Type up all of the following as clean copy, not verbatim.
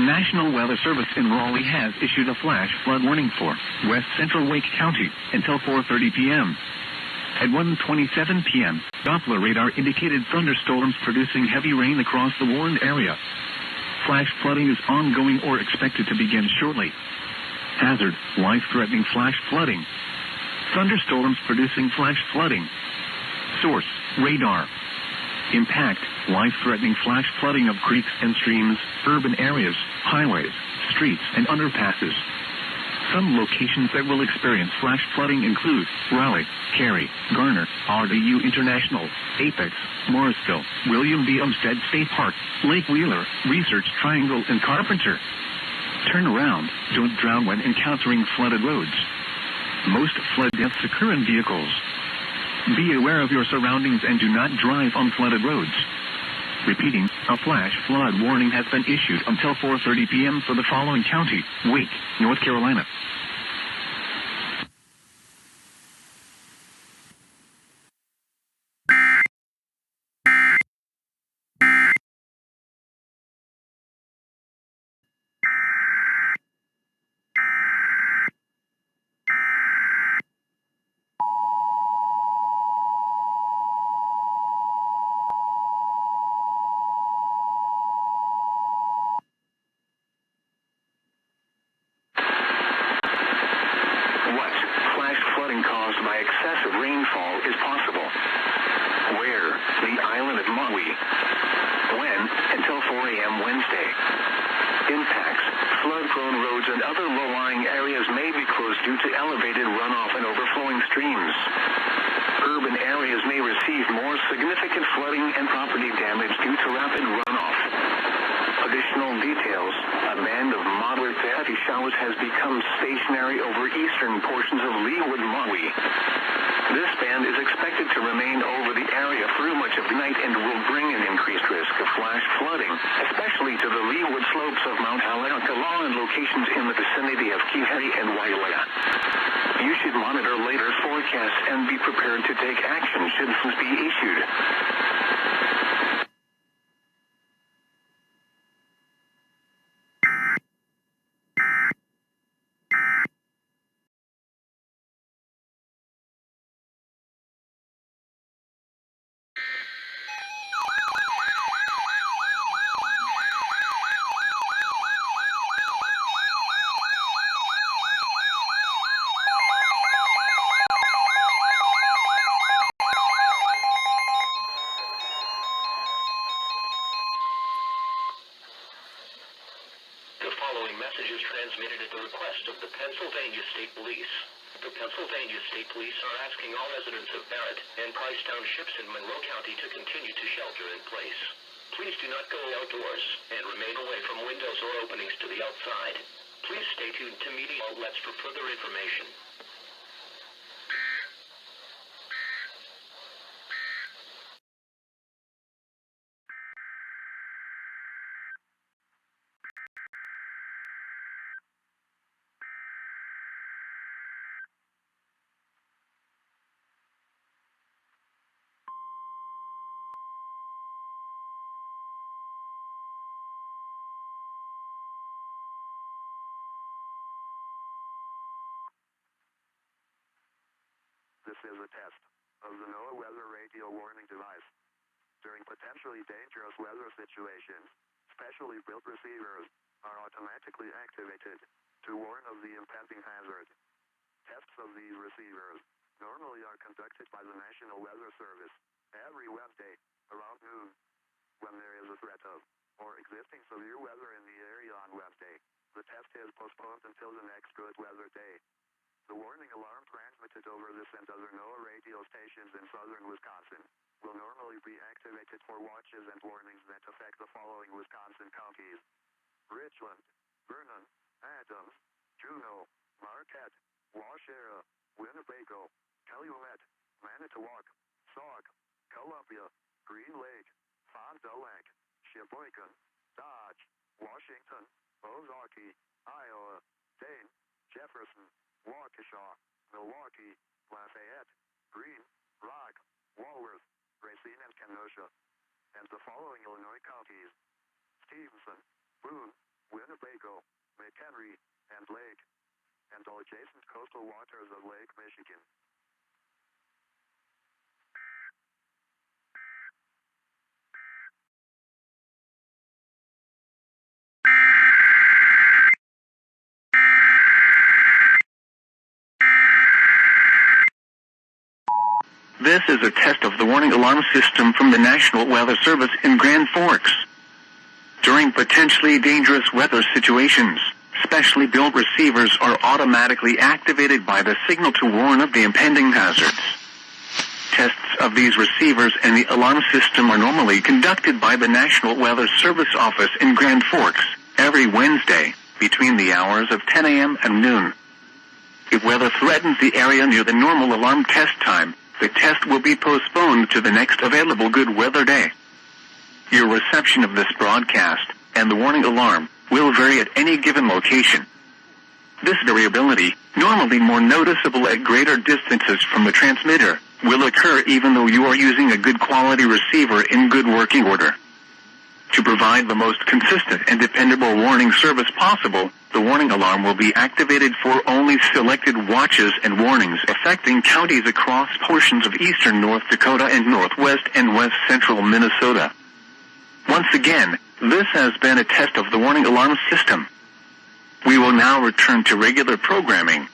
National Weather Service in Raleigh has issued a flash flood warning for West Central Wake County until 4:30 p.m. At 1:27 p.m., Doppler radar indicated thunderstorms producing heavy rain across the warned area. Flash flooding is ongoing or expected to begin shortly. Hazard, life-threatening flash flooding. Thunderstorms producing flash flooding. Source, radar. Impact, life-threatening flash flooding of creeks and streams, urban areas, highways, streets, and underpasses. Some locations that will experience flash flooding include Raleigh, Cary, Garner, RDU International, Apex, Morrisville, William B. Umstead State Park, Lake Wheeler, Research Triangle, and Carpenter. Turn around. Don't drown when encountering flooded roads. Most flood deaths occur in vehicles. Be aware of your surroundings and do not drive on flooded roads. Repeating, a flash flood warning has been issued until 4:30 p.m. for the following county: Wake, North Carolina. Caused by excessive rainfall is possible. Where? The island of Noaa. When? Until 4 a.m. Wednesday. Impacts. Flood-prone roads and other low-lying areas may be closed due to elevated runoff and overflowing streams. Urban areas may receive more significant flooding and property damage due to rapid runoff. Additional details. A band of moderate to heavy showers has become stationary over eastern portions of Leeward, Noaa. This band is expected to remain over the area through much of the night and will bring an increased risk of flash flooding, especially to the leeward slopes of Mount Halakalaw and locations in the vicinity of Kihei and Wailea. You should monitor later forecasts and be prepared to take action should this be issued. The following message is transmitted at the request of the Pennsylvania State Police. The Pennsylvania State Police are asking all residents of Barrett and Price Townships in Monroe County to continue to shelter in place. Please do not go outdoors and remain away from windows or openings to the outside. Please stay tuned to media outlets for further information. This is a test of the Noaa weather radio warning device. During potentially dangerous weather situations, specially built receivers are automatically activated to warn of the impending hazard. Tests of these receivers normally are conducted by the National Weather Service every Wednesday around noon. When there is a threat of or existing severe weather in the area on Wednesday, the test is postponed until the next good weather day. The warning alarm transmitted over this and other Noaa radio stations in southern Wisconsin will normally be activated for watches and warnings that affect the following Wisconsin counties: Richland, Vernon, Adams, Juneau, Marquette, Waushara, Winnebago, Calumet, Manitowoc, Sauk, Columbia, Green Lake, Fond du Lac, Sheboygan, Dodge, Washington, Ozaukee, Iowa, Dane, Jefferson, Waukesha, Milwaukee, Lafayette, Greene, Rock, Walworth, Racine, and Kenosha, and the following Illinois counties: Stevenson, Boone, Winnebago, McHenry, and Lake, and all adjacent coastal waters of Lake Michigan. This is a test of the warning alarm system from the National Weather Service in Grand Forks. During potentially dangerous weather situations, specially built receivers are automatically activated by the signal to warn of the impending hazards. Tests of these receivers and the alarm system are normally conducted by the National Weather Service office in Grand Forks every Wednesday between the hours of 10 a.m. and noon. If weather threatens the area near the normal alarm test time, the test will be postponed to the next available good weather day. Your reception of this broadcast and the warning alarm will vary at any given location. This variability, normally more noticeable at greater distances from the transmitter, will occur even though you are using a good quality receiver in good working order. To provide the most consistent and dependable warning service possible, the warning alarm will be activated for only selected watches and warnings affecting counties across portions of eastern North Dakota and northwest and west central Minnesota. Once again, this has been a test of the warning alarm system. We will now return to regular programming.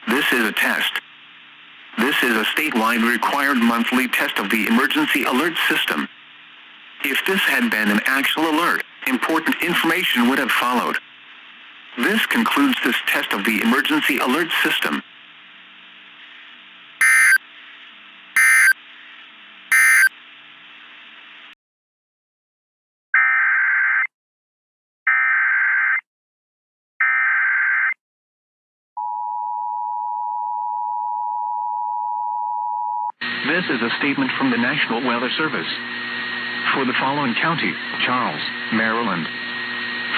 This is a test. This is a statewide required monthly test of the emergency alert system. If this had been an actual alert, important information would have followed. This concludes this test of the emergency alert system. This is a statement from the National Weather Service. For the following county, Charles, Maryland.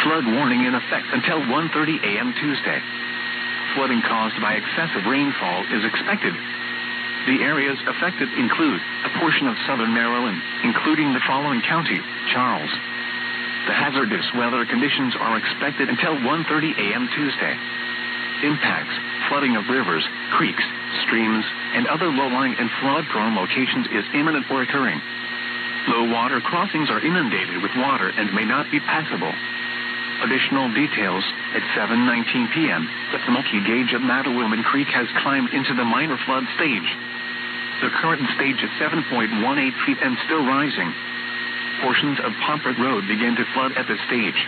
Flood warning in effect until 1:30 a.m. Tuesday. Flooding caused by excessive rainfall is expected. The areas affected include a portion of southern Maryland, including the following county, Charles. The hazardous weather conditions are expected until 1:30 a.m. Tuesday. Impacts, flooding of rivers, creeks, streams, and other low-lying and flood-prone locations is imminent or occurring. Low water crossings are inundated with water and may not be passable. Additional details, at 7:19 p.m., the smoky gauge at Mattawoman Creek has climbed into the minor flood stage. The current stage is 7.18 feet and still rising. Portions of Pomfret Road began to flood at this stage.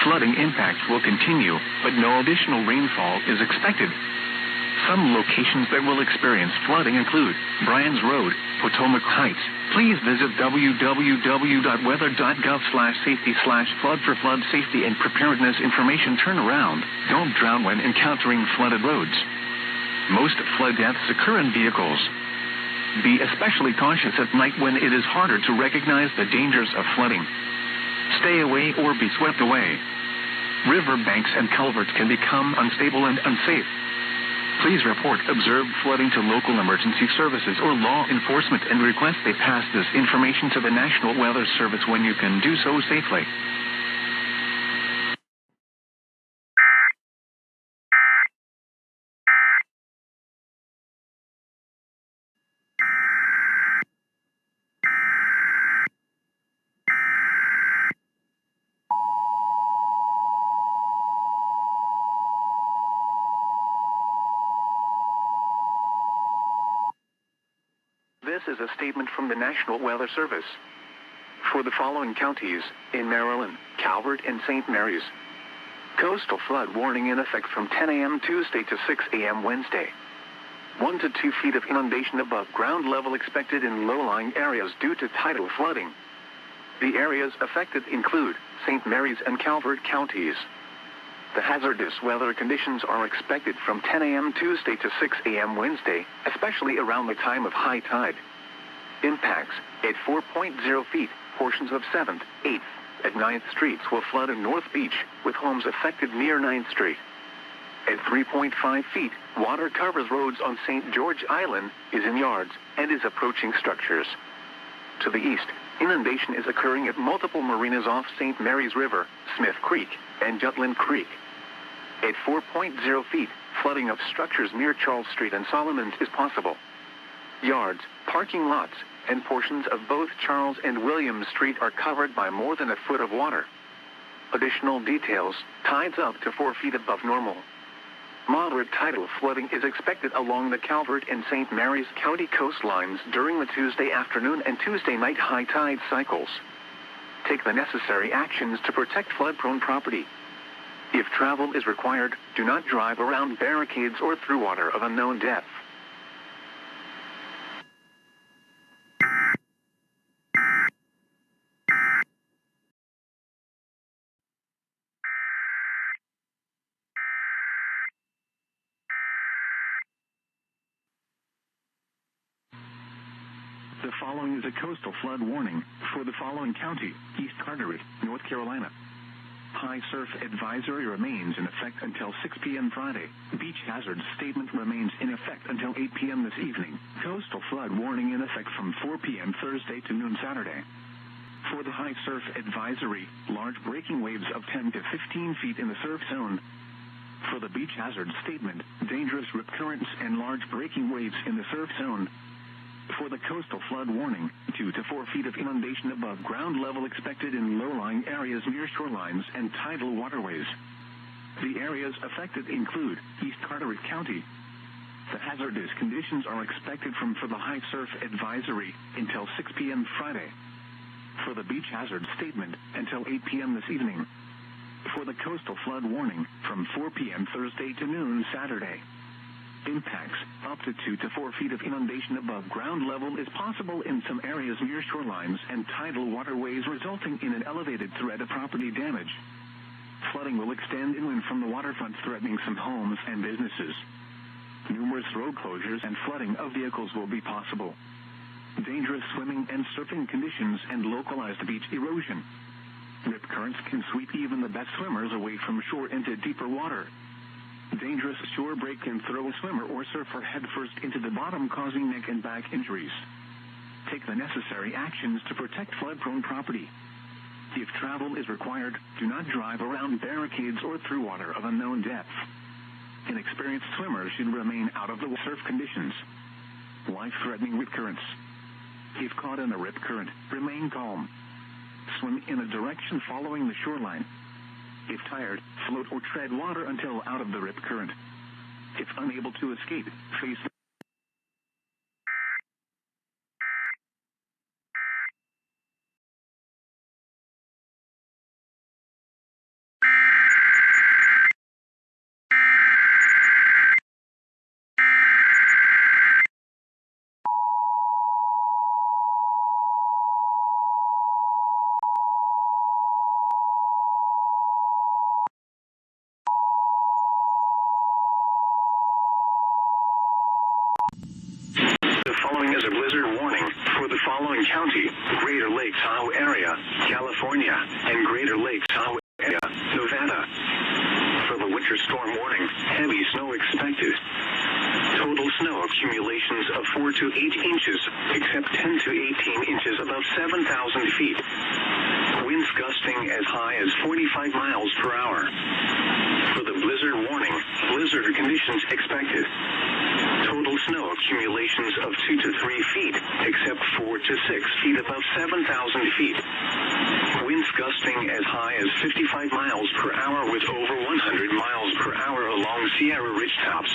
Flooding impacts will continue, but no additional rainfall is expected. Some locations that will experience flooding include Bryan's Road, Potomac Heights. Please visit www.weather.gov/safety/flood for flood safety and preparedness information. Turnaround. Don't drown when encountering flooded roads. Most flood deaths occur in vehicles. Be especially cautious at night when it is harder to recognize the dangers of flooding. Stay away or be swept away. River banks and culverts can become unstable and unsafe. Please report observed flooding to local emergency services or law enforcement and request they pass this information to the National Weather Service when you can do so safely. This is a statement from the National Weather Service. For the following counties, in Maryland, Calvert, and St. Mary's. Coastal flood warning in effect from 10 a.m. Tuesday to 6 a.m. Wednesday. 1 to 2 feet of inundation above ground level expected in low-lying areas due to tidal flooding. The areas affected include St. Mary's and Calvert counties. The hazardous weather conditions are expected from 10 a.m. Tuesday to 6 a.m. Wednesday, especially around the time of high tide. Impacts: at 4.0 feet, portions of 7th, 8th, and 9th Streets will flood in North Beach, with homes affected near 9th Street. At 3.5 feet, water covers roads on St. George Island, is in yards, and is approaching structures. To the east, inundation is occurring at multiple marinas off St. Mary's River, Smith Creek, and Jutland Creek. At 4.0 feet, flooding of structures near Charles Street and Solomons is possible. Yards, parking lots, and portions of both Charles and William Street are covered by more than a foot of water. Additional details: tides up to 4 feet above normal. Moderate tidal flooding is expected along the Calvert and St. Mary's County coastlines during the Tuesday afternoon and Tuesday night high tide cycles. Take the necessary actions to protect flood-prone property. If travel is required, do not drive around barricades or through water of unknown depth. The following is a coastal flood warning for the following county: East Carteret, North Carolina. High surf advisory remains in effect until 6 p.m. Friday. Beach hazard statement remains in effect until 8 p.m. this evening. Coastal flood warning in effect from 4 p.m. Thursday to noon Saturday. For the high surf advisory, large breaking waves of 10 to 15 feet in the surf zone. For the beach hazard statement, dangerous rip currents and large breaking waves in the surf zone. For the coastal flood warning, 2 to 4 feet of inundation above ground level expected in low-lying areas near shorelines and tidal waterways. The areas affected include East Carteret County. The hazardous conditions are expected for the high surf advisory until 6 p.m. Friday. For the beach hazard statement, until 8 p.m. this evening. For the coastal flood warning, from 4 p.m. Thursday to noon Saturday. Impacts: up to 2 to 4 feet of inundation above ground level is possible in some areas near shorelines and tidal waterways, resulting in an elevated threat of property damage. Flooding will extend inland from the waterfront, threatening some homes and businesses. Numerous road closures and flooding of vehicles will be possible. Dangerous swimming and surfing conditions and localized beach erosion. Rip currents can sweep even the best swimmers away from shore into deeper water. Dangerous shore break can throw a swimmer or surfer headfirst into the bottom, causing neck and back injuries. Take the necessary actions to protect flood-prone property. If travel is required, do not drive around barricades or through water of unknown depth. Inexperienced swimmers should remain out of the surf conditions. Life-threatening rip currents. If caught in a rip current, remain calm. Swim in a direction following the shoreline. If tired, float or tread water until out of the rip current. If unable to escape, face Following is a blizzard warning for the following county: Greater Lakes Tahoe area, California, and Greater Lakes Tahoe area, Nevada. For the winter storm warning, heavy snow expected. Total snow accumulations of 4 to 8 inches, except 10 to 18 inches above 7,000 feet. Winds gusting as high as 45 miles per hour. For the blizzard warning, blizzard conditions expected. Total snow accumulations of 2 to 3 feet, except 4 to 6 feet above 7,000 feet. Winds gusting as high as 55 miles per hour with over 100 miles per hour along Sierra Ridge tops.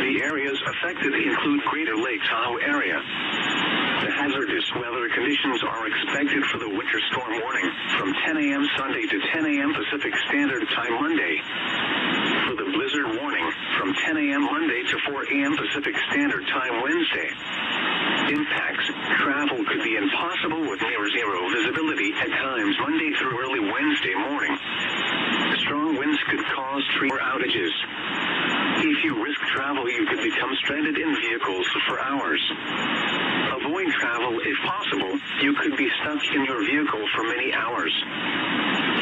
The areas affected include Greater Lake Tahoe area. The hazardous weather conditions are expected for the winter storm warning from 10 a.m. Sunday to 10 a.m. Pacific Standard Time Monday. For the blizzard warning from 10 a.m. Monday to 4 a.m. Pacific Standard Time Wednesday. Impacts: travel could be impossible with near zero visibility at times Monday through early Wednesday morning. Strong winds could cause power outages. If you risk travel, you could become stranded in vehicles for hours. Avoid travel if possible. You could be stuck in your vehicle for many hours.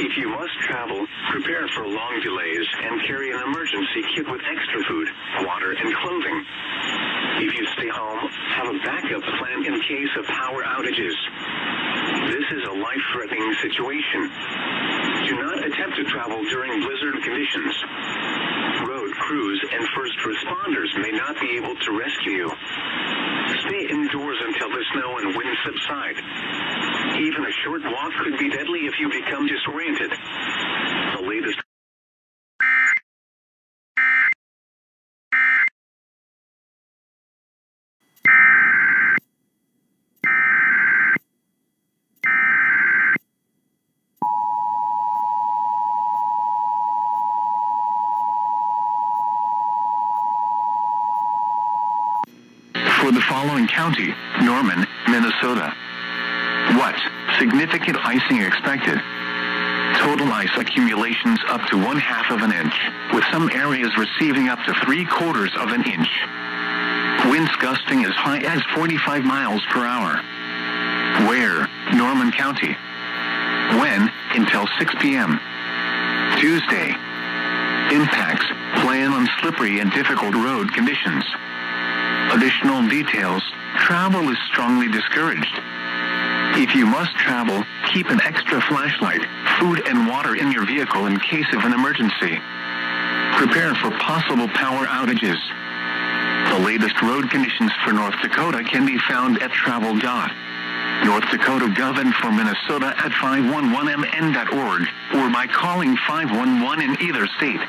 If you must travel, prepare for long delays and carry an emergency kit with extra food, water, and clothing. If you stay home, have a backup plan in case of power outages. This is a life-threatening situation. Do not attempt to travel during blizzard conditions. Road crews and first responders may not be able to rescue you. Stay indoors until the snow and wind subside. Even a short walk could be deadly if you become disoriented. The latest for the following county, Norman, Minnesota. What? Significant icing expected. Total ice accumulations up to 1/2 of an inch, with some areas receiving up to 3/4 of an inch. Winds gusting as high as 45 miles per hour. Where? Norman County. When? Until 6 p.m. Tuesday. Impacts. Plan on slippery and difficult road conditions. Additional details. Travel is strongly discouraged. If you must travel, keep an extra flashlight, food and water in your vehicle in case of an emergency. Prepare for possible power outages. The latest road conditions for North Dakota can be found at travel.North Dakota Gov for Minnesota at 511mn.org or by calling 511 in either state.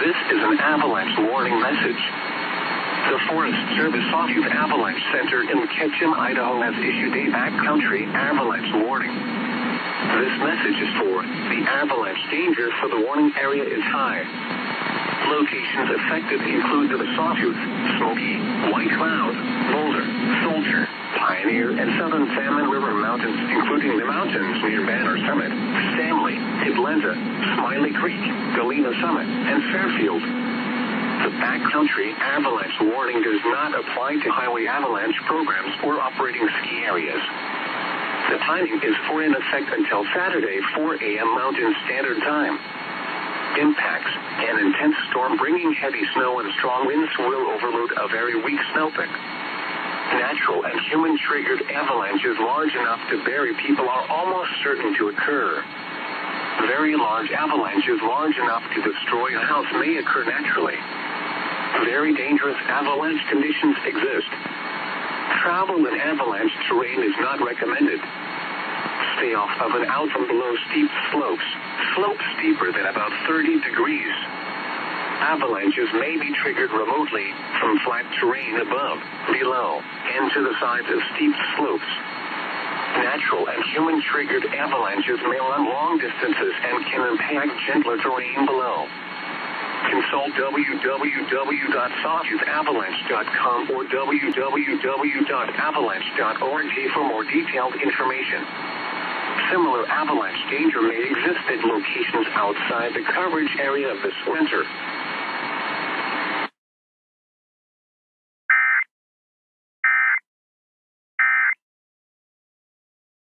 This is an avalanche warning message. The Forest Service Sawtooth Avalanche Center in Ketchum, Idaho has issued a backcountry avalanche warning. This message is for the avalanche danger for the warning area is high. Locations affected include the Sawtooth, Smoky, White Cloud, Boulder, Soldier, Pioneer, and Southern Salmon River Mountains, including the mountains near Banner Summit, Stanley, Atlanta, Smiley Creek, Galena Summit, and Fairfield. The backcountry avalanche warning does not apply to highway avalanche programs or operating ski areas. The timing is in effect until Saturday, 4 a.m. Mountain Standard Time. Impacts. An intense storm bringing heavy snow and strong winds will overload a very weak snowpack. Natural and human-triggered avalanches large enough to bury people are almost certain to occur. Very large avalanches large enough to destroy a house may occur naturally. Very dangerous avalanche conditions exist. Travel in avalanche terrain is not recommended. Stay off of and out from below steep slopes steeper than about 30 degrees. Avalanches may be triggered remotely from flat terrain above, below, and to the sides of steep slopes. Natural and human-triggered avalanches may run long distances and can impact gentler terrain below. Consult www.sawtoothavalanche.com or www.avalanche.org for more detailed information. Similar avalanche danger may exist at locations outside the coverage area of the center.